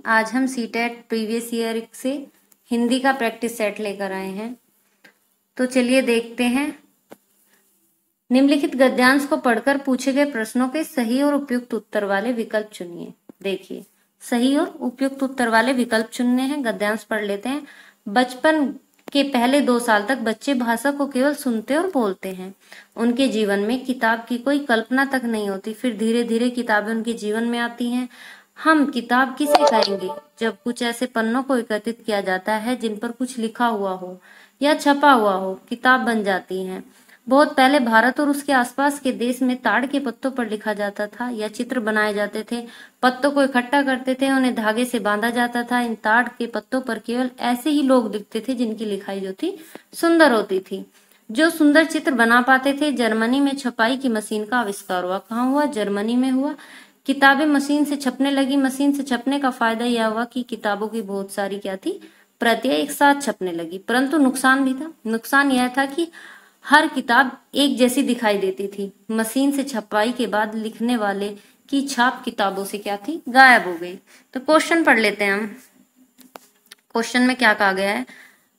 आज हम CTET previous year से हिंदी का प्रैक्टिस सेट लेकर आए हैं। तो चलिए देखते हैं। निम्नलिखित गद्यांश को पढ़कर पूछे गए प्रश्नों के सही और उपयुक्त उत्तर वाले विकल्प चुनिए। देखिए, सही और उपयुक्त उत्तर वाले विकल्प चुनने हैं। गद्यांश पढ़ लेते हैं। बचपन के पहले 2 साल तक बच्चे भाषा को केवल सुनते और बोलते हैं। उनके जीवन में किताब की कोई कल्पना तक नहीं होती। फिर धीरे धीरे किताबें उनके जीवन में आती हैं। हम किताब किसे कहेंगे? जब कुछ ऐसे पन्नों को एकत्रित किया जाता है जिन पर कुछ लिखा हुआ हो या छपा हुआ हो, किताब बन जाती हैं। बहुत पहले भारत और उसके आसपास के देश में ताड़ के पत्तों पर लिखा जाता था या चित्र बनाए जाते थे। पत्तों को इकट्ठा करते थे, उन्हें धागे से बांधा जाता था। इन ताड़ के पत्तों पर केवल ऐसे ही लोग लिखते थे जिनकी लिखाई जो थी सुंदर होती थी, जो सुंदर चित्र बना पाते थे। जर्मनी में छपाई की मशीन का आविष्कार हुआ। कहाँ हुआ? जर्मनी में हुआ। किताबें मशीन से छपने लगी। मशीन से छपने का फायदा यह हुआ कि किताबों की बहुत सारी क्या थी? प्रतियां एक साथ छपने लगी। परंतु नुकसान भी था। नुकसान यह था कि हर किताब एक जैसी दिखाई देती थी। मशीन से छपाई के बाद लिखने वाले की छाप किताबों से क्या थी? गायब हो गई। तो क्वेश्चन पढ़ लेते हैं हम। क्वेश्चन में क्या कहा गया है?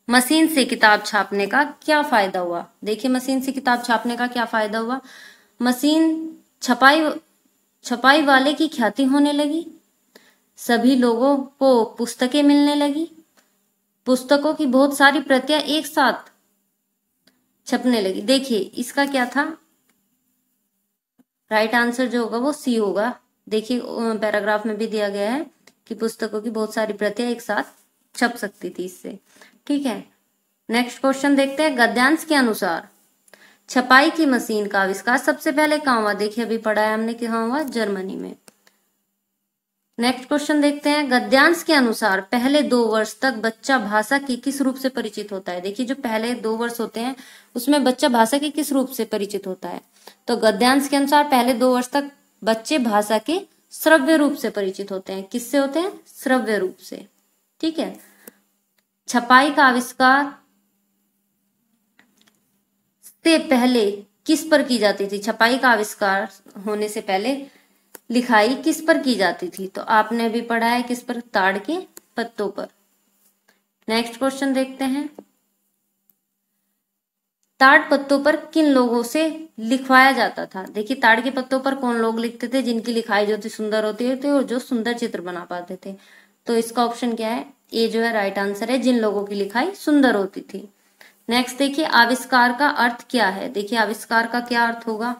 मशीन से किताब छापने का क्या फायदा हुआ? देखिए, मशीन से किताब छापने का क्या फायदा हुआ? मशीन छपाई वाले की ख्याति होने लगी। सभी लोगों को पुस्तकें मिलने लगी। पुस्तकों की बहुत सारी प्रतियां एक साथ छपने लगी। देखिए, इसका क्या था? राइट आंसर जो होगा वो सी होगा। देखिए, पैराग्राफ में भी दिया गया है कि पुस्तकों की बहुत सारी प्रतियां एक साथ छप सकती थी इससे। ठीक है, नेक्स्ट क्वेश्चन देखते हैं। गद्यांश के अनुसार छपाई की मशीन का आविष्कार सबसे पहले कहाँ हुआ? देखिए, अभी पढ़ा है हमने कि कहाँ हुआ? जर्मनी में। नेक्स्ट क्वेश्चन देखते हैं। गद्यांश के अनुसार पहले 2 वर्ष तक बच्चा भाषा की किस रूप से परिचित होता है? देखिए, जो पहले 2 वर्ष होते हैं उसमें बच्चा भाषा के किस रूप से परिचित होता है? तो गद्यांश के अनुसार पहले 2 वर्ष तक बच्चे भाषा के श्रव्य रूप से परिचित होते हैं। किससे होते हैं? श्रव्य रूप से। ठीक है। छपाई का आविष्कार से पहले किस पर की जाती थी? छपाई का आविष्कार होने से पहले लिखाई किस पर की जाती थी? तो आपने भी पढ़ा है किस पर? ताड़ के पत्तों पर। नेक्स्ट क्वेश्चन देखते हैं। ताड़ पत्तों पर किन लोगों से लिखवाया जाता था? देखिए, ताड़ के पत्तों पर कौन लोग लिखते थे? जिनकी लिखाई जो थी सुंदर होती थी और जो सुंदर चित्र बना पाते थे। तो इसका ऑप्शन क्या है? ए जो है राइट आंसर है, जिन लोगों की लिखाई सुंदर होती थी। नेक्स्ट देखिए, आविष्कार का अर्थ क्या है? देखिए, आविष्कार का क्या अर्थ होगा?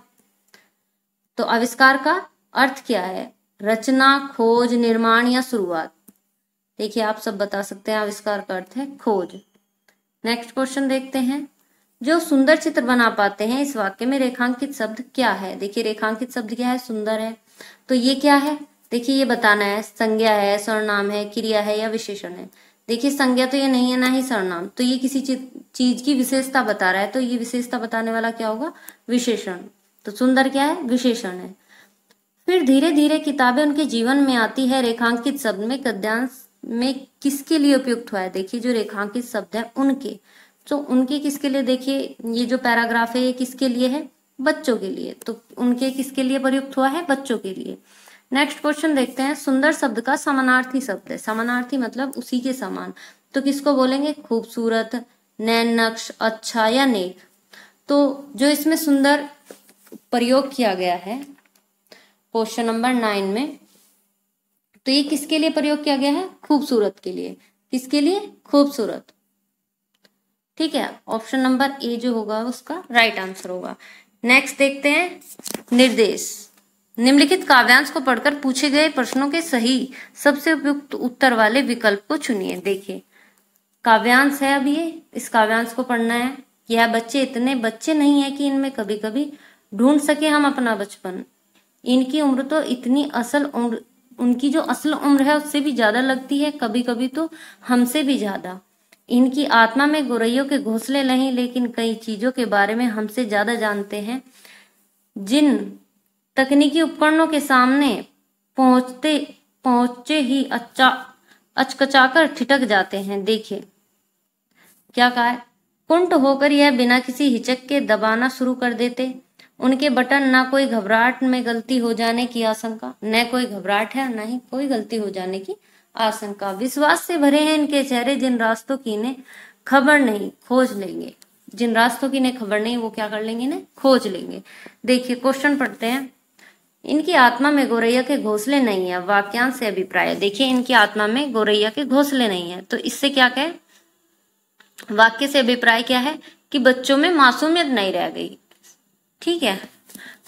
तो आविष्कार का अर्थ क्या है? रचना, खोज, निर्माण या शुरुआत? देखिए, आप सब बता सकते हैं। आविष्कार का अर्थ है खोज। नेक्स्ट क्वेश्चन देखते हैं। जो सुंदर चित्र बना पाते हैं, इस वाक्य में रेखांकित शब्द क्या है? देखिए, रेखांकित शब्द क्या है? सुंदर है। तो ये क्या है? देखिए, ये बताना है। संज्ञा है, सर्वनाम है, क्रिया है या विशेषण है? देखिए, संज्ञा तो ये नहीं है, ना ही सर्वनाम। तो ये किसी चीज की विशेषता बता रहा है। तो ये विशेषता बताने वाला क्या होगा? विशेषण। तो सुंदर क्या है? विशेषण है। फिर धीरे धीरे किताबें उनके जीवन में आती है। रेखांकित शब्द में गद्यांश में किसके लिए उपयुक्त हुआ है? देखिए, जो रेखांकित शब्द है उनके, तो उनके किसके लिए? देखिए, ये जो पैराग्राफ है ये किसके लिए है? बच्चों के लिए। तो उनके किसके लिए प्रयुक्त हुआ है? बच्चों के लिए। नेक्स्ट क्वेश्चन देखते हैं। सुंदर शब्द का समानार्थी शब्द है। समानार्थी मतलब उसी के समान। तो किसको बोलेंगे? खूबसूरत, नैन नक्श, अच्छा या नेक। तो जो इसमें सुंदर प्रयोग किया गया है क्वेश्चन नंबर 9 में, तो ये किसके लिए प्रयोग किया गया है? खूबसूरत के लिए। किसके लिए? खूबसूरत। ठीक है, ऑप्शन नंबर ए जो होगा उसका राइट आंसर होगा। नेक्स्ट देखते हैं। निर्देश। निम्नलिखित काव्यांश को पढ़कर पूछे गए प्रश्नों के सही सबसे उपयुक्त उत्तर वाले विकल्प को चुनिए। देखिए, काव्यांश है। अब ये इस काव्यांश को पढ़ना है। यह बच्चे इतने बच्चे नहीं है कि इनमें कभी कभी ढूंढ सके हम अपना बचपन। इनकी उम्र तो इतनी असल उम्र, उनकी जो असल उम्र है उससे भी ज्यादा लगती है, कभी कभी तो हमसे भी ज्यादा। इनकी आत्मा में गोरैयों के घोंसले नहीं, लेकिन कई चीजों के बारे में हमसे ज्यादा जानते हैं, जिन तकनीकी उपकरणों के सामने पहुंचे ही अचकचाकर ठिठक जाते हैं। देखिए, क्या कहा है? कुंठ होकर यह बिना किसी हिचक के दबाना शुरू कर देते। उनके बटन ना कोई घबराहट में गलती हो जाने की आशंका, न कोई घबराहट है और न ही कोई गलती हो जाने की आशंका। विश्वास से भरे हैं इनके चेहरे, जिन रास्तों की इन्हें खबर नहीं खोज लेंगे। जिन रास्तों की इन्हें खबर नहीं वो क्या कर लेंगे, इन्हें खोज लेंगे। देखिए क्वेश्चन पढ़ते हैं। इनकी आत्मा में गौरैया के घोंसले नहीं है, वाक्यांश से अभिप्राय। देखिए इनकी आत्मा में गौरैया के घोंसले नहीं है, तो इससे क्या कहे, वाक्य से अभिप्राय क्या है कि बच्चों में मासूमियत नहीं रह गई। ठीक है,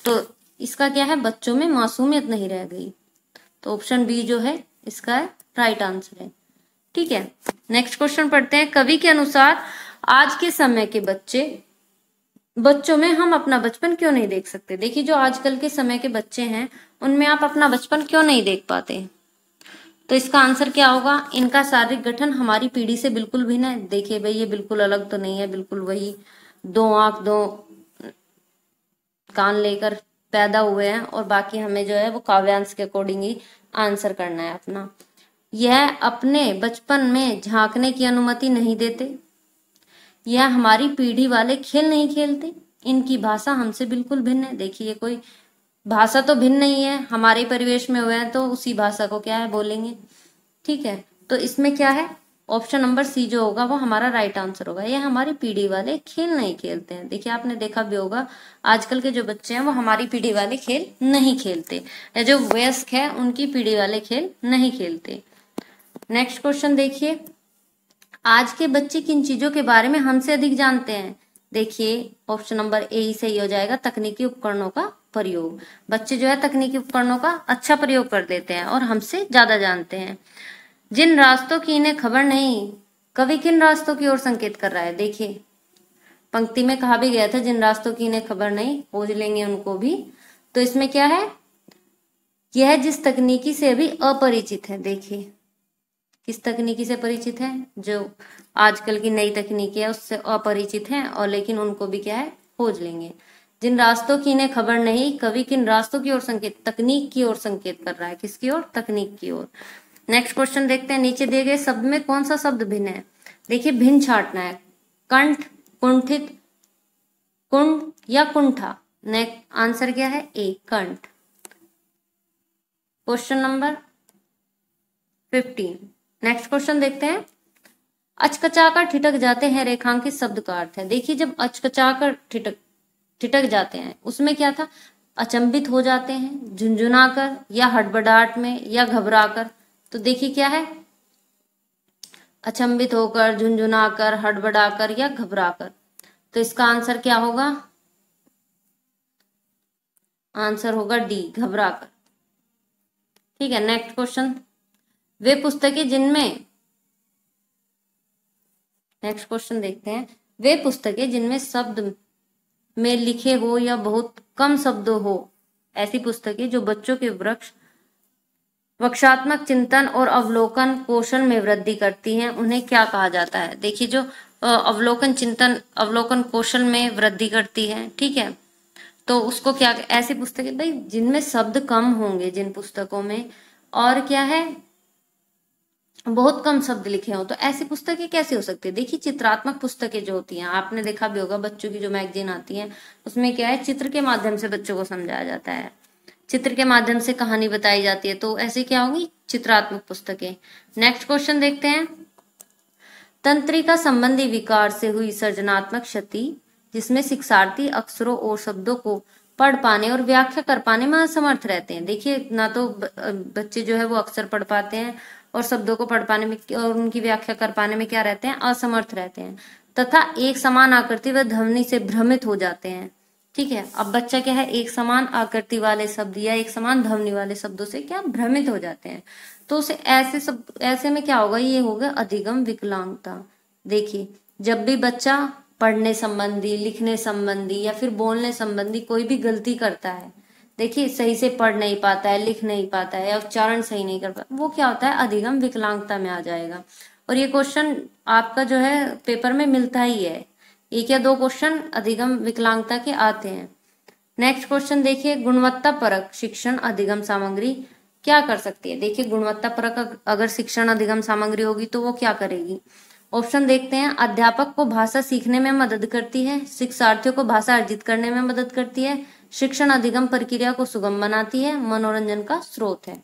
तो इसका क्या है, बच्चों में मासूमियत नहीं रह गई। तो ऑप्शन बी जो है इसका राइट आंसर है। ठीक है, नेक्स्ट क्वेश्चन पढ़ते हैं। कवि के अनुसार आज के समय के बच्चों में हम अपना बचपन क्यों नहीं देख सकते। देखिए जो आजकल के समय के बच्चे हैं उनमें आप अपना बचपन क्यों नहीं देख पाते, तो इसका आंसर क्या होगा, इनका शारीरिक गठन हमारी पीढ़ी से बिल्कुल भिन्न है। देखिए भाई ये बिल्कुल अलग तो नहीं है, बिल्कुल वही, 2 आंख 2 कान लेकर पैदा हुए हैं, और बाकी हमें जो है वो काव्यांश के अकॉर्डिंग ही आंसर करना है अपना। यह अपने बचपन में झांकने की अनुमति नहीं देते, यह हमारी पीढ़ी वाले खेल नहीं खेलते, इनकी भाषा हमसे बिल्कुल भिन्न है। देखिए कोई भाषा तो भिन्न नहीं है, हमारे परिवेश में हुए हैं तो उसी भाषा को क्या है बोलेंगे। ठीक है, तो इसमें क्या है, ऑप्शन नंबर सी जो होगा वो हमारा राइट आंसर होगा। यह हमारी पीढ़ी वाले खेल नहीं खेलते हैं। देखिए आपने देखा भी होगा आजकल के जो बच्चे हैं वो हमारी पीढ़ी वाले खेल नहीं खेलते, या जो वयस्क है उनकी पीढ़ी वाले खेल नहीं खेलते। नेक्स्ट क्वेश्चन देखिए, आज के बच्चे किन चीजों के बारे में हमसे अधिक जानते हैं। देखिए ऑप्शन नंबर ए ही सही हो जाएगा, तकनीकी उपकरणों का प्रयोग। बच्चे जो है तकनीकी उपकरणों का अच्छा प्रयोग कर देते हैं और हमसे ज्यादा जानते हैं। जिन रास्तों की इन्हें खबर नहीं, कवि किन रास्तों की ओर संकेत कर रहा है। देखिए पंक्ति में कहा भी गया था जिन रास्तों की इन्हें खबर नहीं खोज लेंगे उनको भी, तो इसमें क्या है, यह जिस तकनीकी से अभी अपरिचित है। देखिए किस तकनीकी से परिचित है, जो आजकल की नई तकनीकी है उससे अपरिचित हैं, और लेकिन उनको भी क्या है खोज लेंगे। जिन रास्तों की इन्हें खबर नहीं, कवि किन रास्तों की ओर संकेत, तकनीक की ओर संकेत कर रहा है। किसकी ओर, तकनीक की ओर। नेक्स्ट क्वेश्चन देखते हैं, नीचे दिए गए शब्द में कौन सा शब्द भिन्न है। देखिए भिन्न छांटना है, कंठ, कुंठित, कुंड या कुंठा। नेक्स्ट आंसर क्या है, ए कंठ। Question number 15। नेक्स्ट क्वेश्चन देखते हैं, अचकचाकर ठिठक जाते हैं रेखांकित शब्द का अर्थ है। देखिए जब अचकचाकर ठिठक जाते हैं उसमें क्या था, अचंभित हो जाते हैं, झुंझुनाकर या हड़बड़ाहट में या घबराकर। तो देखिए क्या है, अचंभित होकर, झुंझुनाकर, हड़बड़ाकर या घबराकर। तो इसका आंसर क्या होगा, आंसर होगा डी घबराकर। ठीक है, नेक्स्ट क्वेश्चन, वे पुस्तकें जिनमें, नेक्स्ट क्वेश्चन देखते हैं, वे पुस्तकें जिनमें शब्द में लिखे हो या बहुत कम शब्द हो, ऐसी पुस्तकें जो बच्चों के वक्षात्मक चिंतन और अवलोकन कौशल में वृद्धि करती हैं, उन्हें क्या कहा जाता है। देखिए जो अवलोकन चिंतन अवलोकन कौशल में वृद्धि करती है, ठीक है, तो उसको क्या, ऐसी पुस्तकें भाई जिनमें शब्द कम होंगे, जिन पुस्तकों में, और क्या है बहुत कम शब्द लिखे हो, तो ऐसी पुस्तकें कैसे हो सकती है। देखिए चित्रात्मक पुस्तकें जो होती हैं, आपने देखा भी होगा बच्चों की जो मैगजीन आती है उसमें क्या है, चित्र के माध्यम से बच्चों को समझाया जाता है, चित्र के माध्यम से कहानी बताई जाती है, तो ऐसे क्या होंगी, चित्रात्मक पुस्तकें। नेक्स्ट क्वेश्चन देखते हैं, तंत्रिका संबंधी विकार से हुई सर्जनात्मक क्षति जिसमें शिक्षार्थी अक्षरों और शब्दों को पढ़ पाने और व्याख्या कर पाने में असमर्थ रहते हैं। देखिए ना तो बच्चे जो है वो अक्षर पढ़ पाते हैं और शब्दों को पढ़ पाने में और उनकी व्याख्या कर पाने में क्या रहते हैं, असमर्थ रहते हैं, तथा एक समान आकृति व ध्वनि से भ्रमित हो जाते हैं। ठीक है, अब बच्चा क्या है, एक समान आकृति वाले शब्द या एक समान ध्वनि वाले शब्दों से क्या भ्रमित हो जाते हैं, तो उसे ऐसे में क्या होगा, ये होगा अधिगम विकलांगता। देखिए जब भी बच्चा पढ़ने संबंधी, लिखने संबंधी या फिर बोलने संबंधी कोई भी गलती करता है, देखिए सही से पढ़ नहीं पाता है, लिख नहीं पाता है या उच्चारण सही नहीं कर पाता, वो क्या होता है, अधिगम विकलांगता में आ जाएगा। और ये क्वेश्चन आपका जो है पेपर में मिलता ही है, 1 या 2 क्वेश्चन अधिगम विकलांगता के आते हैं। नेक्स्ट क्वेश्चन देखिए, गुणवत्ता परक शिक्षण अधिगम सामग्री क्या कर सकती है। देखिए गुणवत्ता परक अगर शिक्षण अधिगम सामग्री होगी तो वो क्या करेगी। ऑप्शन देखते हैं, अध्यापक को भाषा सीखने में मदद करती है, शिक्षार्थियों को भाषा अर्जित करने में मदद करती है, शिक्षण अधिगम प्रक्रिया को सुगम बनाती है, मनोरंजन का स्रोत है।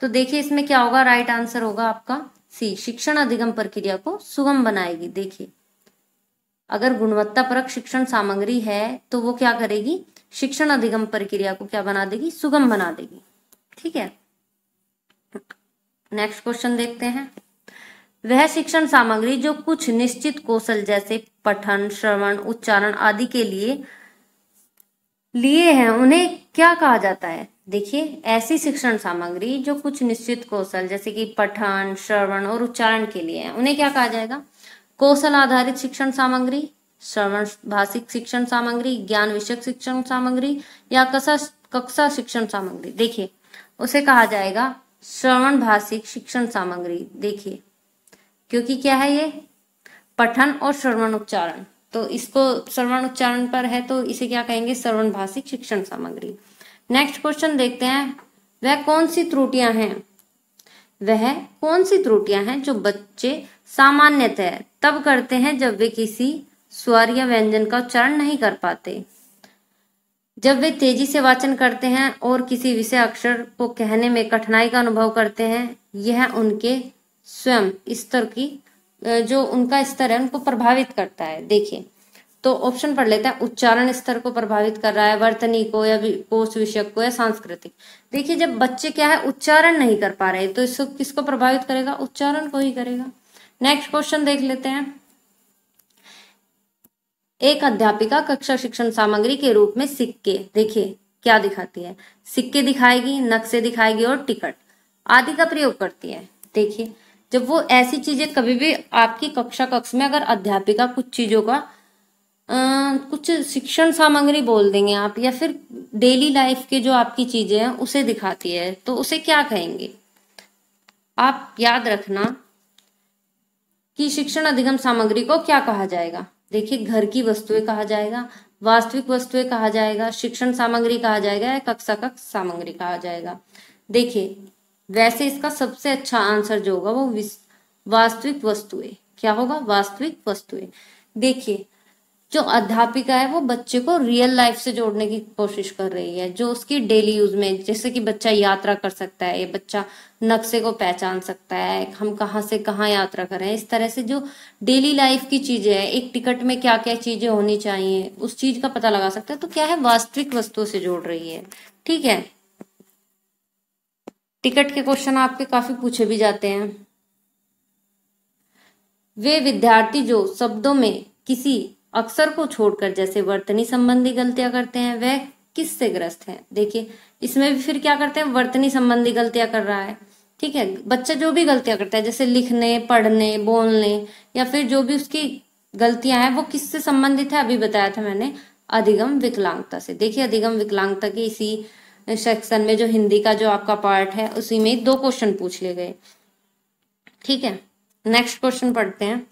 तो देखिए इसमें क्या होगा, राइट आंसर होगा आपका सी, शिक्षण अधिगम प्रक्रिया को सुगम बनाएगी। देखिए अगर गुणवत्तापरक शिक्षण सामग्री है तो वो क्या करेगी, शिक्षण अधिगम प्रक्रिया को क्या बना देगी, सुगम बना देगी। ठीक है, नेक्स्ट क्वेश्चन देखते हैं। वह शिक्षण सामग्री जो कुछ निश्चित कौशल जैसे पठन, श्रवण, उच्चारण आदि के लिए हैं उन्हें क्या कहा जाता है। देखिए ऐसी शिक्षण सामग्री जो कुछ निश्चित कौशल जैसे कि पठन, श्रवण और उच्चारण के लिए है उन्हें क्या कहा जाएगा, कौशल आधारित शिक्षण सामग्री, श्रवण भाषिक शिक्षण सामग्री, ज्ञान विषयक शिक्षण सामग्री या कक्षा शिक्षण सामग्री। देखिए उसे कहा जाएगा श्रवण भाषिक शिक्षण सामग्री। देखिए क्योंकि क्या है ये पठन और श्रवण उच्चारण, तो इसको श्रवण उच्चारण पर है तो इसे क्या कहेंगे, श्रवण भाषिक शिक्षण सामग्री। नेक्स्ट क्वेश्चन देखते हैं। वह कौन सी त्रुटियां हैं जो बच्चे सामान्यतः तब करते हैं जब वे किसी स्वर या व्यंजन का उच्चारण नहीं कर पाते, जब वे तेजी से वाचन करते हैं और किसी विषय अक्षर को कहने में कठिनाई का अनुभव करते हैं। यह उनके स्वयं स्तर की जो उनका स्तर है उनको प्रभावित करता है। देखिए तो ऑप्शन पढ़ लेते हैं, उच्चारण स्तर को प्रभावित कर रहा है, वर्तनी को या कोश विषयक को या सांस्कृतिक। देखिए जब बच्चे क्या है उच्चारण नहीं कर पा रहे तो इसको किसको प्रभावित करेगा, उच्चारण को ही करेगा। नेक्स्ट क्वेश्चन देख लेते हैं। एक अध्यापिका कक्षा शिक्षण सामग्री के रूप में सिक्के, देखिए क्या दिखाती है, सिक्के दिखाएगी, नक्शे दिखाएगी और टिकट आदि का प्रयोग करती है। देखिए जब वो ऐसी चीजें कभी भी आपकी कक्ष में अगर अध्यापिका कुछ चीजों का कुछ शिक्षण सामग्री बोल देंगे आप या फिर डेली लाइफ के जो आपकी चीजें हैं उसे दिखाती है तो उसे क्या कहेंगे। आप याद रखना कि शिक्षण अधिगम सामग्री को क्या कहा जाएगा। देखिए घर की वस्तुएं कहा जाएगा, वास्तविक वस्तुएं कहा जाएगा, शिक्षण सामग्री कहा जाएगा या कक्षा सामग्री कहा जाएगा। देखिए वैसे इसका सबसे अच्छा आंसर जो होगा वो वास्तविक वस्तुएं, क्या होगा, वास्तविक वस्तुएं। देखिए जो अध्यापिका है वो बच्चे को रियल लाइफ से जोड़ने की कोशिश कर रही है, जो उसकी डेली यूज में, जैसे कि बच्चा यात्रा कर सकता है, ये बच्चा नक्शे को पहचान सकता है, हम कहाँ से कहाँ यात्रा कर रहे हैं, इस तरह से जो डेली लाइफ की चीजें हैं, एक टिकट में क्या क्या चीजें होनी चाहिए उस चीज का पता लगा सकता है। तो क्या है, वास्तविक वस्तुओं से जोड़ रही है। ठीक है, टिकट के क्वेश्चन आपके काफी पूछे भी जाते हैं। वे विद्यार्थी जो शब्दों में किसी अक्षर को छोड़कर जैसे वर्तनी संबंधी गलतियां करते हैं वह किससे ग्रस्त है। देखिए इसमें भी फिर क्या करते हैं, वर्तनी संबंधी गलतियां कर रहा है। ठीक है, बच्चा जो भी गलतियां करता है जैसे लिखने, पढ़ने, बोलने या फिर जो भी उसकी गलतियां हैं वो किससे संबंधित है, अभी बताया था मैंने, अधिगम विकलांगता से। देखिए अधिगम विकलांगता के इसी सेक्शन में जो हिंदी का जो आपका पार्ट है उसी में 2 क्वेश्चन पूछ लिए गए। ठीक है, नेक्स्ट क्वेश्चन पढ़ते हैं।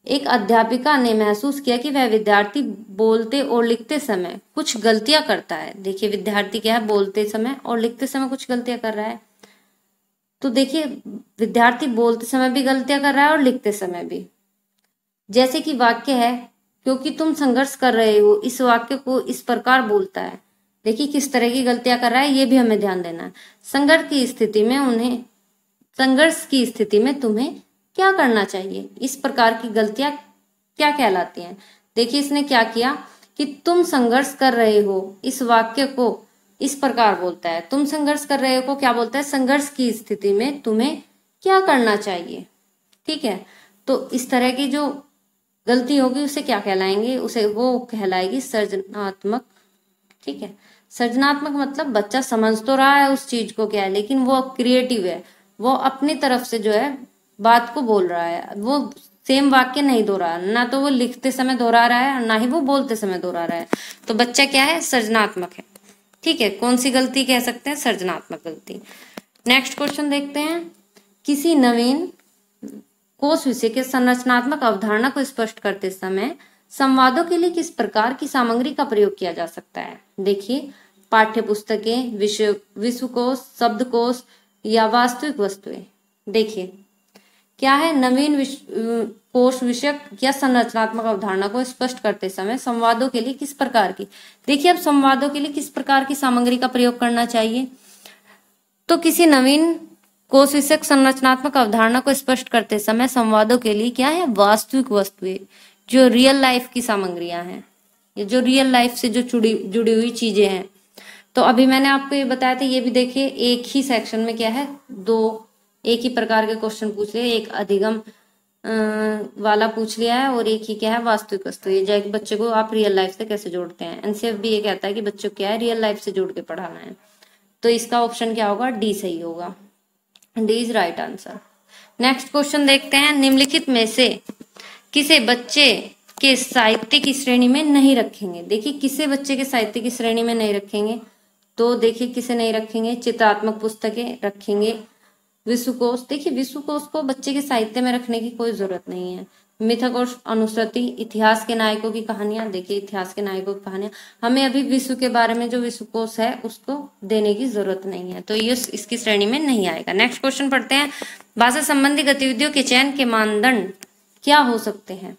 एक अध्यापिका ने महसूस किया कि वह विद्यार्थी बोलते और लिखते समय कुछ गलतियां करता है। देखिए विद्यार्थी क्या है, बोलते समय और लिखते समय कुछ गलतियां कर रहा है। तो देखिए विद्यार्थी बोलते समय भी गलतियां कर रहा है और लिखते समय भी। जैसे कि वाक्य है, क्योंकि तुम संघर्ष कर रहे हो, इस वाक्य को इस प्रकार बोलता है। देखिए किस तरह की गलतियां कर रहा है ये भी हमें ध्यान देना है। संघर्ष की स्थिति में तुम्हें क्या करना चाहिए, इस प्रकार की गलतियां क्या कहलाती हैं। देखिए इसने क्या किया कि तुम संघर्ष कर रहे हो, इस वाक्य को इस प्रकार बोलता है। तुम संघर्ष कर रहे हो को क्या बोलता है, संघर्ष की स्थिति में तुम्हें क्या करना चाहिए। ठीक है, तो इस तरह की जो गलती होगी उसे क्या कहलाएंगे, उसे वो कहलाएगी सृजनात्मक। ठीक है, सृजनात्मक मतलब बच्चा समझ तो रहा है उस चीज को क्या है, लेकिन वो क्रिएटिव है, वो अपनी तरफ से जो है बात को बोल रहा है, वो सेम वाक्य नहीं दोहरा, ना तो वो लिखते समय दोहरा रहा है ना ही वो बोलते समय दोहरा रहा है। तो बच्चा क्या है, सृजनात्मक है। ठीक है, कौन सी गलती कह सकते हैं, सृजनात्मक गलती। नेक्स्ट क्वेश्चन देखते हैं। किसी नवीन कोश विषय के संरचनात्मक अवधारणा को स्पष्ट करते समय संवादों के लिए किस प्रकार की सामग्री का प्रयोग किया जा सकता है। देखिए पाठ्य पुस्तकें, विश्वकोश, शब्दकोश या वास्तविक वस्तुएं। देखिए क्या है, नवीन कोश विषयक या संरचनात्मक अवधारणा को स्पष्ट करते समय संवादों के लिए किस प्रकार की, देखिए अब संवादों के लिए किस प्रकार की सामग्री का प्रयोग करना चाहिए। तो किसी नवीन कोश विषयक संरचनात्मक अवधारणा को स्पष्ट करते समय संवादों के लिए क्या है, वास्तविक वस्तुएं, जो रियल लाइफ की सामग्रियां हैं, ये जो रियल लाइफ से जो जुड़ी हुई चीजें हैं। तो अभी मैंने आपको ये बताया था, ये भी देखिए एक ही सेक्शन में क्या है, दो एक ही प्रकार के क्वेश्चन पूछ रहे हैं, एक अधिगम वाला पूछ लिया है और एक ही क्या है, वास्तविक वस्तु। ये जो बच्चे को आप रियल लाइफ से कैसे जोड़ते हैं, एनसीएफ भी ये कहता है कि बच्चों को क्या है, रियल लाइफ से जोड़ के पढ़ाना है। तो इसका ऑप्शन क्या होगा, डी सही होगा, D is right answer. Next question देखते हैं, निम्नलिखित में से किसे बच्चे के साहित्य की श्रेणी में नहीं रखेंगे। देखिए किसे बच्चे के साहित्य की श्रेणी में नहीं रखेंगे, तो देखिए किसे नहीं रखेंगे, चित्रात्मक पुस्तकें रखेंगे, विश्वकोश, देखिए विश्वकोश को बच्चे के साहित्य में रखने की कोई जरूरत नहीं है, मिथक और अनुश्रुति, इतिहास के नायकों की कहानियां, देखिए इतिहास के नायकों की कहानियां, हमें अभी विश्व के बारे में जो विश्वकोश है उसको देने की जरूरत नहीं है, तो ये इसकी श्रेणी में नहीं आएगा। नेक्स्ट क्वेश्चन पढ़ते हैं, भाषा संबंधी गतिविधियों के चयन के मानदंड क्या हो सकते हैं।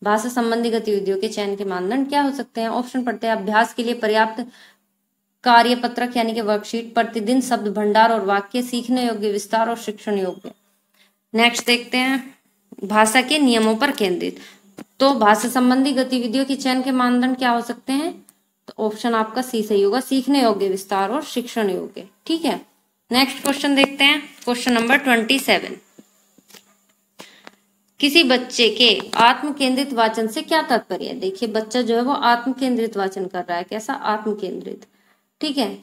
भाषा संबंधी गतिविधियों के चयन के मानदंड क्या हो सकते हैं। ऑप्शन पढ़ते हैं, अभ्यास के लिए पर्याप्त कार्यपत्रक यानी कि वर्कशीट, प्रतिदिन शब्द भंडार और वाक्य, सीखने योग्य विस्तार और शिक्षण योग्य। नेक्स्ट देखते हैं, भाषा के नियमों पर केंद्रित। तो भाषा संबंधी गतिविधियों के चयन के मानदंड क्या हो सकते हैं, तो ऑप्शन आपका सी सही होगा, सीखने योग्य विस्तार और शिक्षण योग्य। ठीक है, नेक्स्ट क्वेश्चन देखते हैं, क्वेश्चन नंबर 27, किसी बच्चे के आत्म केंद्रित वाचन से क्या तात्पर्य है। देखिए बच्चा जो है वो आत्म केंद्रित वाचन कर रहा है, कैसा, आत्म केंद्रित। ठीक है,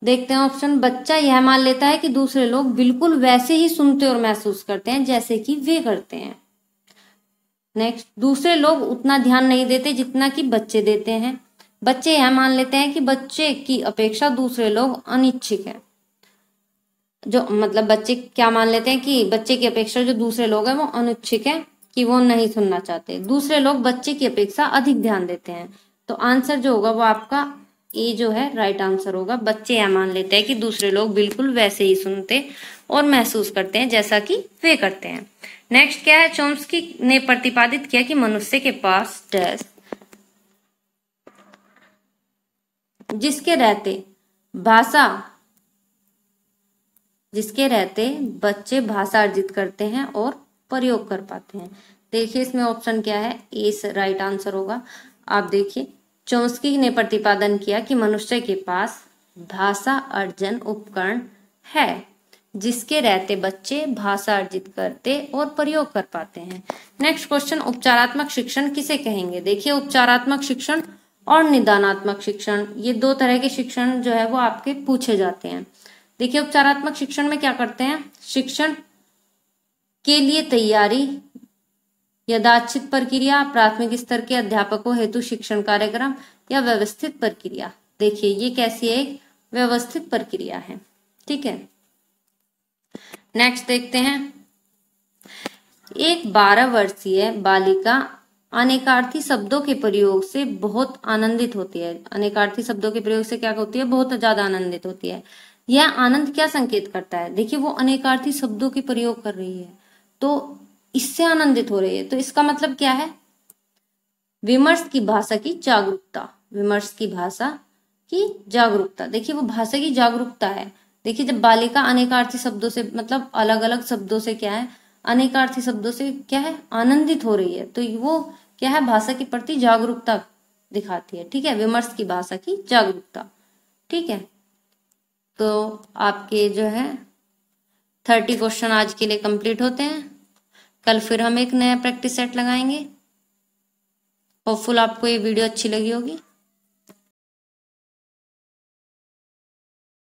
देखते हैं ऑप्शन, बच्चा यह मान लेता है कि दूसरे लोग बिल्कुल वैसे ही सुनते और महसूस करते हैं जैसे कि वे करते हैं। नेक्स्ट, दूसरे लोग उतना ध्यान नहीं देते जितना कि बच्चे देते हैं। बच्चे यह मान लेते हैं कि बच्चे की अपेक्षा दूसरे लोग अनिच्छुक है, जो मतलब बच्चे क्या मान लेते हैं कि बच्चे की अपेक्षा जो दूसरे लोग हैं वो अनिच्छुक है, कि वो नहीं सुनना चाहते। दूसरे लोग बच्चे की अपेक्षा अधिक ध्यान देते हैं। तो आंसर जो होगा वो आपका ए जो है राइट आंसर होगा। बच्चे यह मान लेते हैं कि दूसरे लोग बिल्कुल वैसे ही सुनते और महसूस करते हैं जैसा कि वे करते हैं। नेक्स्ट क्या है, चॉम्स्की ने प्रतिपादित किया कि मनुष्य के पास डैश जिसके रहते बच्चे भाषा अर्जित करते हैं और प्रयोग कर पाते हैं। देखिए इसमें ऑप्शन क्या है, ए राइट आंसर होगा। आप देखिए, चॉम्स्की ने प्रतिपादन किया कि मनुष्य के पास भाषा अर्जन उपकरण है जिसके रहते बच्चे भाषा अर्जित करते और प्रयोग कर पाते हैं। नेक्स्ट क्वेश्चन, उपचारात्मक शिक्षण किसे कहेंगे। देखिए उपचारात्मक शिक्षण और निदानात्मक शिक्षण, ये दो तरह के शिक्षण जो है वो आपके पूछे जाते हैं। देखिए उपचारात्मक शिक्षण में क्या करते हैं, शिक्षण के लिए तैयारी, यदाचित प्रक्रिया, प्राथमिक स्तर के अध्यापकों हेतु शिक्षण कार्यक्रम या व्यवस्थित प्रक्रिया। देखिए ये कैसी है, एक व्यवस्थित प्रक्रिया है। ठीक है, नेक्स्ट देखते हैं, एक 12 वर्षीय बालिका अनेकार्थी शब्दों के प्रयोग से बहुत आनंदित होती है। अनेकार्थी शब्दों के प्रयोग से क्या होती है, बहुत ज्यादा आनंदित होती है। यह आनंद क्या संकेत करता है, देखिए वो अनेकार्थी शब्दों के प्रयोग कर रही है तो इससे आनंदित हो रही है, तो इसका मतलब क्या है, विमर्श की भाषा की जागरूकता, विमर्श की भाषा की जागरूकता। देखिए वो भाषा की जागरूकता है। देखिए जब बालिका अनेकार्थी शब्दों से मतलब अलग अलग शब्दों से क्या है, अनेकार्थी शब्दों से क्या है, आनंदित हो रही है, तो वो क्या है, भाषा के प्रति जागरूकता दिखाती है। ठीक है, विमर्श की भाषा की जागरूकता। ठीक है, तो आपके जो है 30 क्वेश्चन आज के लिए कंप्लीट होते हैं। कल फिर हम एक नया प्रैक्टिस सेट लगाएंगे। होपफुल आपको ये वीडियो अच्छी लगी होगी।